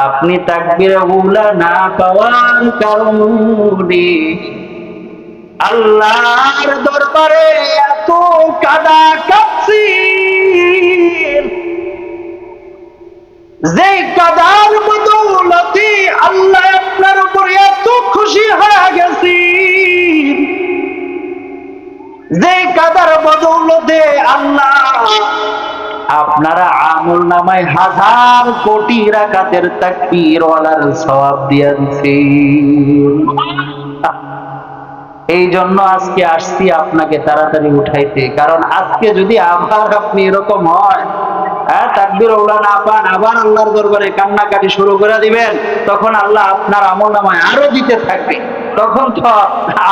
আপনি তাকবীরে উলা না পাওয়ার কারণে আল্লাহর দরবারে এত কাদা কাঁদছি, যে কাদার বদৌলতে আল্লাহ আপনার উপরে এত খুশি হয়ে গেছি, যে কাদার বদৌলতে আল্লাহ আপনারা আমল নামায় 1000 কোটি রাকাতের তাকবীর ওয়ালার সওয়াব দিয়ে দিছি। এই জন্য আজকে আসছি আপনাকে তাড়াতাড়ি উঠাইতে, কারণ আজকে যদি আবার আপনি এরকম হয়, তাকবীর ওলা না পান, আবার আল্লাহর দরবারে কান্নাকাটি শুরু করে দিবেন, তখন আল্লাহ আপনার আমলনামায় আরো দিতে থাকবে, তখন তো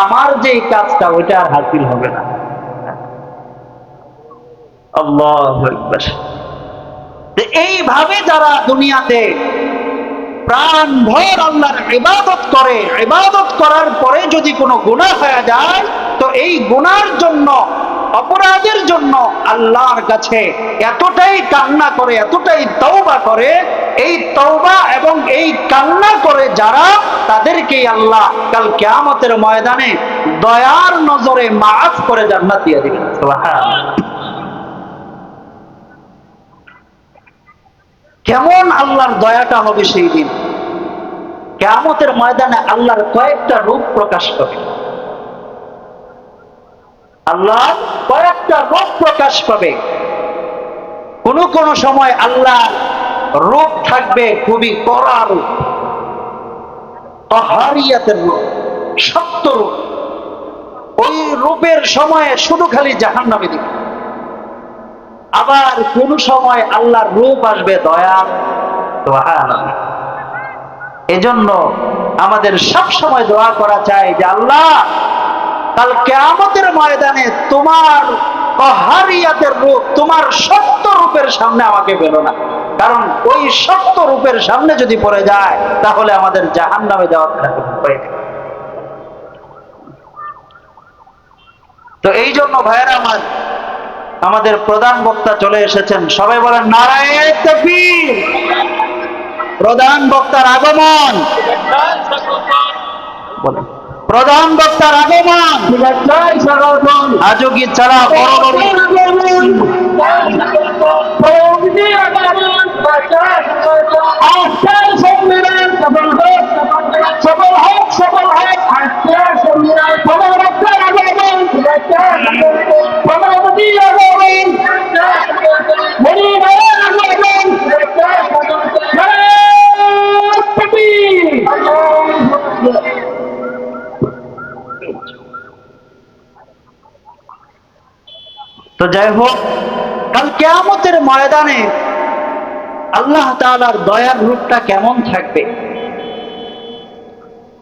আমার যে কাজটা ওইটা আর হাসিল হবে না। আল্লাহু আকবার। এইভাবে যারা দুনিয়াতে প্রাণ ভর আল্লাহর ইবাদত করে, ইবাদত করার পরে যদি কোনো গুনাহ হয়ে যায়, তো এই গুনার জন্য, অপরাধের জন্য আল্লাহর কাছে এতটাই কান্না করে, এতটাই তওবা করে, এই তওবা এবং এই কান্না করে যারা, তাদেরকে আল্লাহ কাল কিয়ামতের ময়দানে দয়ার নজরে মাফ করে জান্নাত দিয়ে দিবেন। সুবহানাল্লাহ। কেমন আল্লাহর দয়াটা হবে সেই দিন? কিয়ামতের ময়দানে আল্লাহর কয়েকটা রূপ প্রকাশ পাবে। আল্লাহ কয়েকটা রূপ প্রকাশ পাবে। কোন সময় আল্লাহ রূপ থাকবে খুবই কড়া রূপ, তাহারিয়াতের রূপ, সত্য রূপ। ওই রূপের সময়ে শুধু খালি জাহান্নামে দিবে। আবার কোন সময় আল্লাহর রূপ আসবে দয়া। সুবহানাল্লাহ। এজন্য আমাদের সব সময় দোয়া করা চাই যে আল্লাহ, কাল কিয়ামতের ময়দানে তোমার তাহারিয়াতের রূপ, তোমার সত্য রূপের সামনে আমাকে ফেলো না, কারণ ওই সত্য রূপের সামনে যদি পড়ে যায় তাহলে আমাদের জাহান্নামে যাওয়ার হয়ে যায়। তো এই জন্য ভাইয়েরা আমার, আমাদের প্রধান বক্তা চলে এসেছেন, সবাই বলেন নারায়ে তাকবীর। প্রধান বক্তার আগমন, বলেন প্রধান বক্তার আগমন। আজও কি ছাড়া বড় তো যাই হোক, কাল কিয়ামতের ময়দানে আল্লাহ তাআলার দয়ার রূপটা কেমন থাকবে,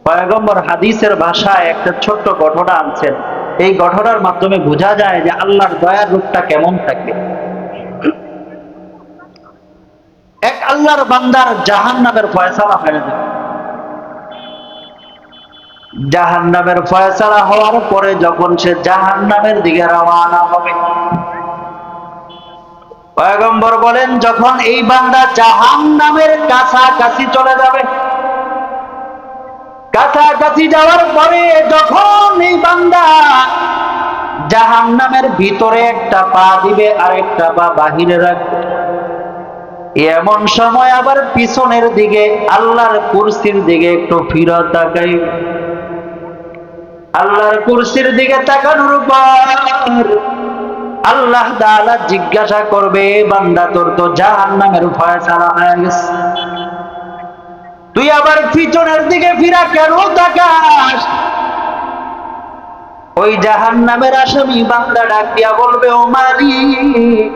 পয়গম্বর হাদিসের ভাষায় একটা ছোট্ট ঘটনা আনছেন। এই ঘটনার মাধ্যমে বোঝা যায় যে আল্লাহর দয়ার রূপটা কেমন থাকবে। এক আল্লাহর বান্দার জাহান্নামের ফয়সালা হয়ে যাবে। জাহান্নামের ফয়সালা হওয়ার পরে যখন সে জাহান্নামের দিকে রওনা হবে, পয়গম্বর বলেন যখন এই বান্দা জাহান্নামের কাছাকাছি চলে যাবে, কাছাকাছি যাওয়ার পরে যখন এই বান্দা জাহান্নামের ভিতরে একটা পা দিবে আর একটা পা বাহিরে রাখবে, এমন সময় আবার পিছনের দিকে আল্লাহর কুরসির দিকে একটু ফিরে তাকাই। আল্লাহর কুরসির দিকে তাকানোর পর আল্লাহ তাআলা জিজ্ঞাসা করবে, বান্দা তোর তো জাহান্নামের ফয়সালা হয়ে গেছে, তুই আবার পিছনের দিকে ফিরা কেন তাকাস? ওই জাহান্নামের আসামি বান্দা ডাক দিয়া বলবে, ও মালিক,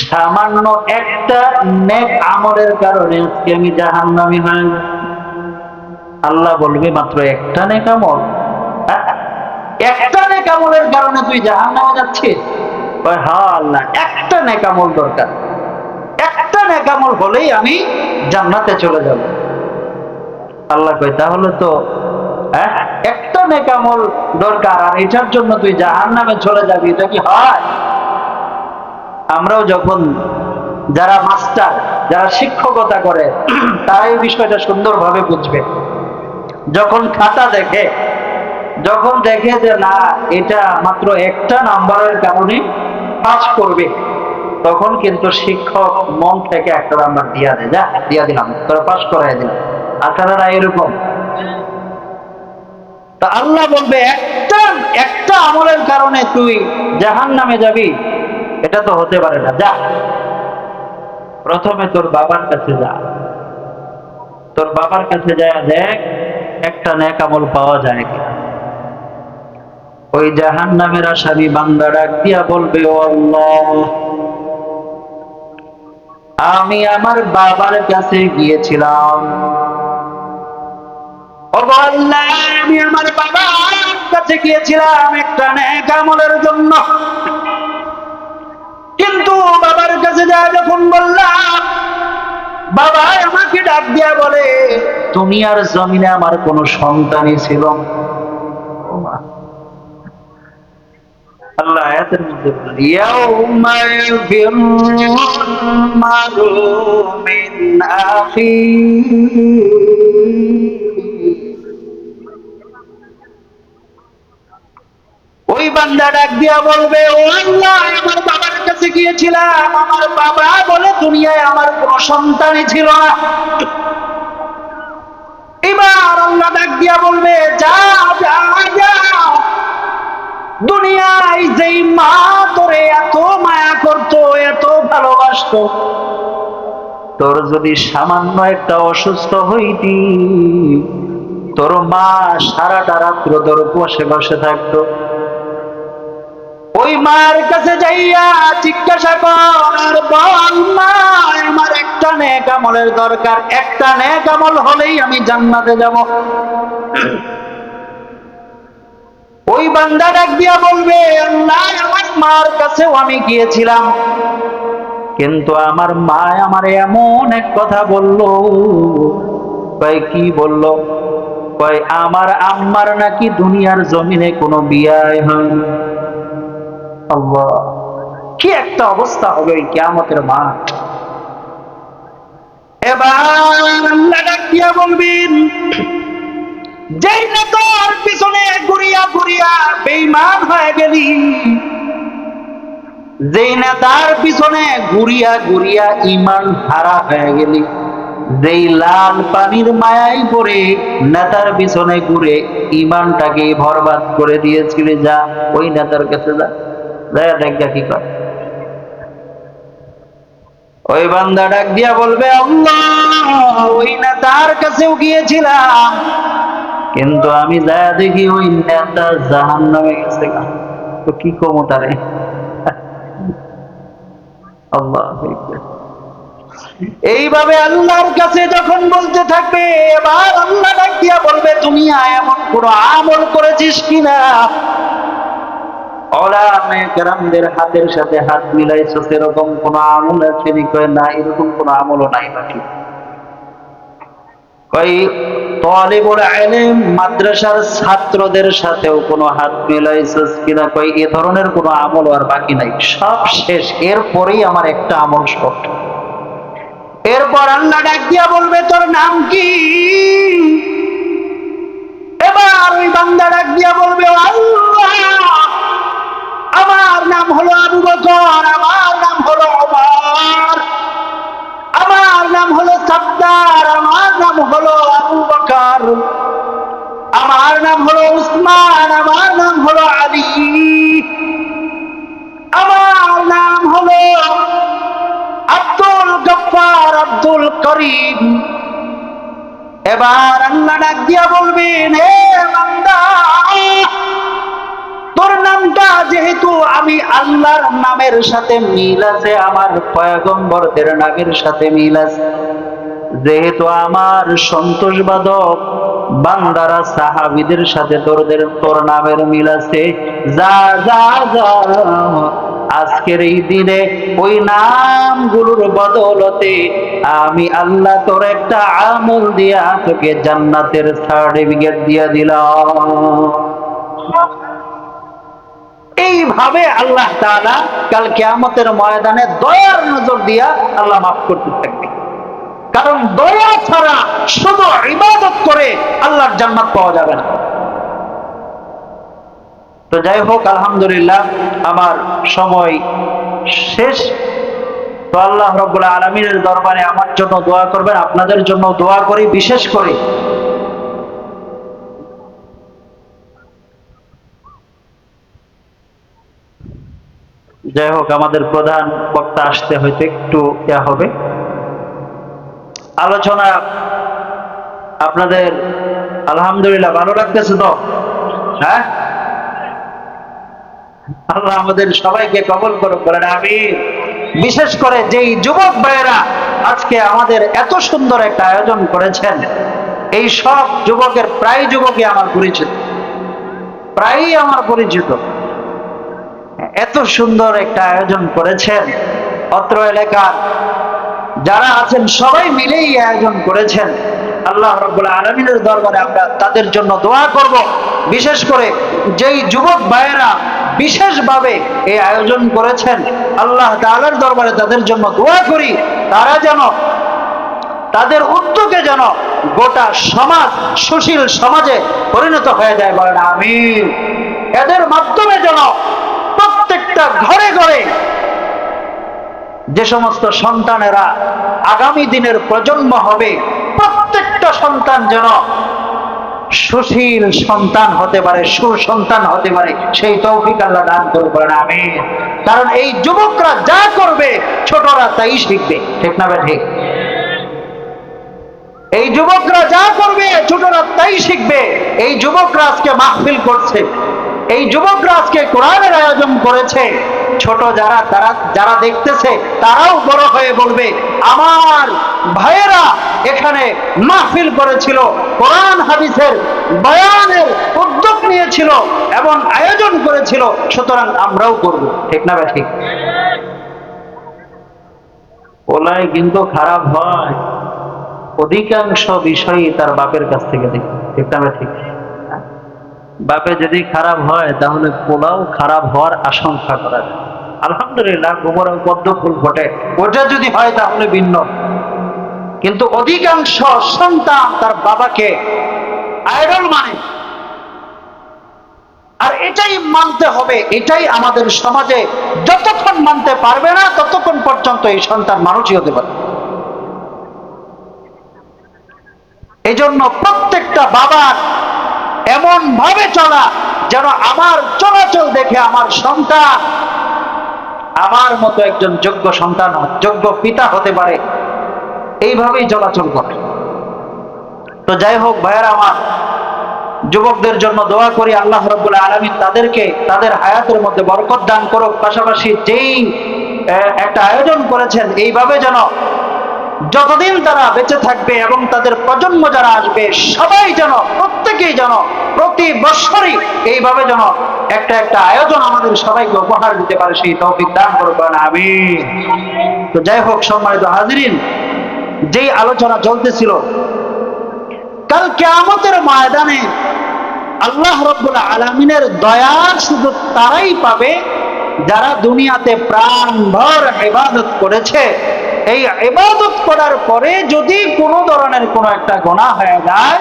সামান্য একটা নেক আমলের কারণে আজকে আমি জাহান্নামী হয়ে গেছি। আল্লাহ বলবে, মাত্র একটা নেক আমল? একটা নেক আমলের কারণে তুই জাহান্নামে যাচ্ছিস? হ্যাঁ আল্লাহ, একটা নেক আমল দরকার, একটা নেক আমল হলেই আমি জান্নাতে চলে যাব। আল্লাহ কয়, তাহলে তো একটা নেক আমল দরকার আর এটার জন্য তুই জাহান্নামে চলে যাবি, এটা কি হয়? আমরাও যখন যারা মাস্টার, যারা শিক্ষকতা করে, তারা এই বিষয়টা সুন্দরভাবে বুঝবে। যখন খাতা দেখে, যখন দেখে যে না এটা মাত্র একটা নাম্বারের কারণে পাস করবে, তখন কিন্তু শিক্ষক মন থেকে একটা নাম্বার দিয়া দেয়, যা দিয়া দিলাম, তোরা পাস করাই দিলাম। আপনারা এরকম? তা আল্লাহ বলবে, একটা আমলের কারণে তুই জাহান্নামে যাবি, এটা তো হতে পারে না। যা, প্রথমে তোর বাবার কাছে যা, তোর বাবার কাছে যায় দেখ একটা নেক আমল পাওয়া যায় কিনা। ওই জাহান্নামের আসামি বান্দা ডাক দিয়া বলবে, ও আল্লাহ, আমি আমার বাবার কাছে গিয়েছিলাম, ও আল্লাহ, আমি আমার বাবার কাছে গিয়েছিলাম একটা নেক আমলের জন্য, কিন্তু বাবার কাছে যায় যখন বললাম, বাবা আমাকে ডাক দিয়া বলে, দুনিয়ার জমিনে আমার কোনো সন্তানই ছিল না। আল্লাহ আয়াতের মধ্যে বলেন, ইয়াউমা ইয়াফিরুল মারউ মিন আখিহি, ওই বান্দা ডাক দিয়া বলবে, ও আল্লাহ, আমার বাবার কাছে গিয়েছিলাম, আমার বাবা বলে দুনিয়ায় আমার কোনো সন্তানই ছিল না। এবার আল্লাহ ডাক দিয়া বলবে, যা যা যা, দুনিয়ায় যেই মা তোরে এত মায়া করতো, এত ভালোবাসতো, তোর যদি সামান্য একটা অসুস্থ হইতি, তোর মা সারাটা রাত্র তোর বসে বসে থাকতো। ওই মার কাছে যাইয়া জিজ্ঞাসা কর আর বল, মা আমার একটা নেক আমলের দরকার, একটা নেক আমল হলেই আমি জান্নাতে যাব। ওই বান্দা ডাক দিয়া বলবে, আল্লাহ, আমার মার কাছেও আমি গিয়েছিলাম, কিন্তু আমার মা আমার এমন এক কথা বললো। কয় কি বললো? কয় আমার আম্মার নাকি দুনিয়ার জমিনে কোনো বিয়ে হয়নি। আল্লাহ, কি একটা অবস্থা হবে এই কিয়ামতের মাঠ। এবার আল্লাহ ডাক দিয়া বলবেন, যেই না তোর পিছনে ঘুরিয়া ঘুরিয়া বেঈমান হয়ে গেলি, যেই না তার পিছনে ঘুরিয়া ঘুরিয়া ঈমান হারা হয়ে গেলি, যেই লাল পানির মায়ায় পড়ে নেতার পিছনে ঘুরে ঈমানটাকে বরবাদ করে দিয়েছিলি, যা ওই নেতার কাছে যা, দেখা কি করে। ওই বান্দা ডাক দিয়া বলবে, আল্লাহ, ওই নেতার কাছেও গিয়েছিলাম, কিন্তু আমি যা দেখি ওই নেতা জাহান্নামে গেছে। তো কি কমো তারে? আল্লাহু আকবার। এইভাবে আল্লাহর কাছে যখন বলতে থাকবে, এবার আল্লাহ ডাক দিয়া বলবে, দুনিয়ায় এমন কোন আমল করেছিস কিনা ওলামায়ে কেরামদের হাতের সাথে হাত মিলাইছিস, এরকম কোন আমল আছে নি? কয় না, এরকম কোন আমলও নাই বাকি। কই তালিবুল ইলম মাদ্রাসার ছাত্রদের সাথেও কোন হাত মিলাইছিস কিনা? কই এ ধরনের কোন আমল আর বাকি নাই, সব শেষ। এরপরেই আমার একটা আমল শর্ট। এরপর আল্লাহ ডাক দিয়া বলবে, তোর নাম কি? এবার ওই বান্দা ডাক দিয়া বলবে, আল্লাহ আমার নাম হলো আবু বকর, আমার নাম হলো ওমর, আমার নাম হলো সাদ্দার, আমার নাম হলো আবু বকর, আমার নাম হলো উসমান, আমার নাম হলো আলী, আমার নাম হলো আব্দুল গফফার, আব্দুল করিম। এবার আল্লাহ ডাক দিয়া বলবেন, হে বান্দা, তোর নামটা যেহেতু আমি আল্লাহর নামের সাথে মিল আছে, আমার পয়গম্বরদের নামের সাথে মিল আছে, যেহেতু আমার সন্তোষবাদক বান্দারা সাহাবীদের সাথে তোর নামের মিল আছে, যা যা যা আজকের এই দিনে ওই নামগুলোর বদলতে আমি আল্লাহ তোর একটা আমল দিয়া তোকে জান্নাতের সার্টিফিকেট দিয়া দিলাম। এইভাবে আল্লাহ তাআলা কাল কিয়ামতের ময়দানে দয়ার নজর দিয়া আল্লাহ মাফ করতে থাকবে। কারণ দয়া ছাড়া শুধু ইবাদত করে আল্লাহর জান্নাত পাওয়া যাবে না। তো যাই হোক, আলহামদুলিল্লাহ আমার সময় শেষ। তো আল্লাহ রাব্বুল আলামিনের দরবারে আমার জন্য দোয়া করবেন, আপনাদের জন্য দোয়া করি বিশেষ করে। যাই হোক, আমাদের প্রধান বক্তা আসতে হয়তো একটু ইয়া হবে। আলোচনা আপনাদের আলহামদুলিল্লাহ ভালো লাগতেছে তো? হ্যাঁ, আল্লাহ আমাদের সবাইকে কবুল করুক, বলেন আমিন। বিশেষ করে যেই যুবক ভাইয়েরা আজকে আমাদের এত সুন্দর একটা আয়োজন করেছেন, এই সব যুবকের প্রায় যুবকই আমার পরিচিত, প্রায়ই আমার পরিচিত। এত সুন্দর একটা আয়োজন করেছেন, অত্র এলাকার যারা আছেন সবাই মিলেই আয়োজন করেছেন। আল্লাহ রাব্বুল আলামিনের দরবারে আমরা তাদের জন্য দোয়া করব। বিশেষ করে যেই যুবক ভাইয়েরা বিশেষভাবে এই আয়োজন করেছেন, আল্লাহ তাআলার দরবারে তাদের জন্য দোয়া করি, তারা যেন তাদের উদ্যোগে যেন গোটা সমাজ সুশীল সমাজে পরিণত হয়ে যায়, বলেন আমিন। এদের মাধ্যমে যেন প্রত্যেকটা ঘরে ঘরে যে সমস্ত সন্তানেরা আগামী দিনের প্রজন্ম হবে, প্রত্যেকটা সন্তান যেন সুশীল সন্তান হতে পারে, সুসন্তান হতে পারে, সেই তৌফিক আল্লাহ দান করুন, বলেন আমিন। কারণ এই যুবকরা যা করবে ছোটরা তাই শিখবে, ঠিক না ঠিক? এই যুবকরা যা করবে ছোটরা তাই শিখবে। এই যুবকরা আজকে মাহফিল করছে, এই যুবকরা আজকে কোরআনের আয়োজন করেছে, ছোট যারা দেখতেছে তারাও বড় হয়ে বলবে, আমার ভাইয়েরা এখানে মাহফিল করেছিল, কোরআন হাদিসের বয়ানের উদ্যোগ নিয়েছিল এবং আয়োজন করেছিল, সুতরাং আমরাও করব, ঠিক না ঠিক? ওলাই কিন্তু খারাপ হয় অধিকাংশ বিষয়ই তার বাপের কাছ থেকে দেখি, ঠিক না ঠিক? বাপে যদি খারাপ হয় তাহলে পোলাও খারাপ হওয়ার আশঙ্কা করা যায়। আলহামদুলিল্লাহ গোবর পদ্ম ফুল ফোটে, ওটা যদি হয় তাহলে ভিন্ন। কিন্তু অধিকাংশ সন্তান তার বাবাকে আইডল মানে, আর এটাই মানতে হবে। এটাই আমাদের সমাজে যতক্ষণ মানতে পারবে না ততক্ষণ পর্যন্ত এই সন্তান মানুষই হতে পারে। এই জন্য প্রত্যেকটা বাবার এমন ভাবে চলা যেন আমার চলাচল দেখে আমার সন্তান আমার মতো একজন যোগ্য সন্তান, যোগ্য পিতা হতে পারে, এইভাবেই চলাচল করে। তো যাই হোক ভাইয়েরা আমার, যুবকদের জন্য দোয়া করি, আল্লাহ রাব্বুল আলামিন তাদেরকে তাদের হায়াতের মধ্যে বরকত দান করুক। পাশাপাশি যেই একটা আয়োজন করেছেন, এইভাবে যেন যতদিন তারা বেঁচে থাকবে এবং তাদের প্রজন্ম যারা আসবে সবাই যেন, প্রত্যেকেই যেন প্রতি বছরই এইভাবে যেন একটা একটা আয়োজন আমাদের সবাইকে উপহার দিতে পারে, সেই তৌফিক দান করবেন, আমিন। তো যাই হোক, সম্মানিত হাজিরিন, যেই আলোচনা চলতেছিল, কাল কিয়ামতের ময়দানে আল্লাহ রাব্বুল আলামিনের দয়া শুধু তারাই পাবে যারা দুনিয়াতে প্রাণভর ইবাদত করেছে। এই ইবাদত করার পরে যদি কোনো ধরনের কোনো একটা গুনাহ হয়ে যায়,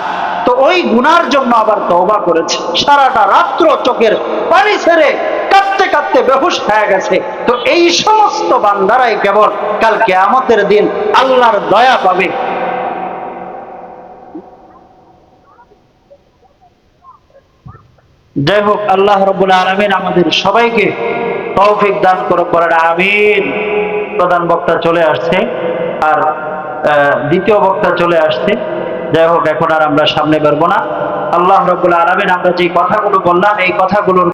তো ওই গুনার জন্য আবার তওবা করেছে, সারাটা রাত্র চোখের পানি ছেড়ে কাঁদতে কাঁদতে বেহুশ হয়ে গেছে, তো এই সমস্ত বান্দারাই কেবল কাল কিয়ামতের দিন আল্লাহর দয়া পাবে। যাই হোক, আল্লাহ রাব্বুল আলামিন আমাদের সবাইকে তৌফিক দান করেন, আমিন। প্রধান বক্তা চলে আসছে, আর দ্বিতীয় বক্তা চলে আসছে। যাই হোক, এখন আর আমরা সামনে বেরবো না। আল্লাহ রাব্বুল আলামিন আমরা যে কথাগুলো বললাম, এই কথাগুলোর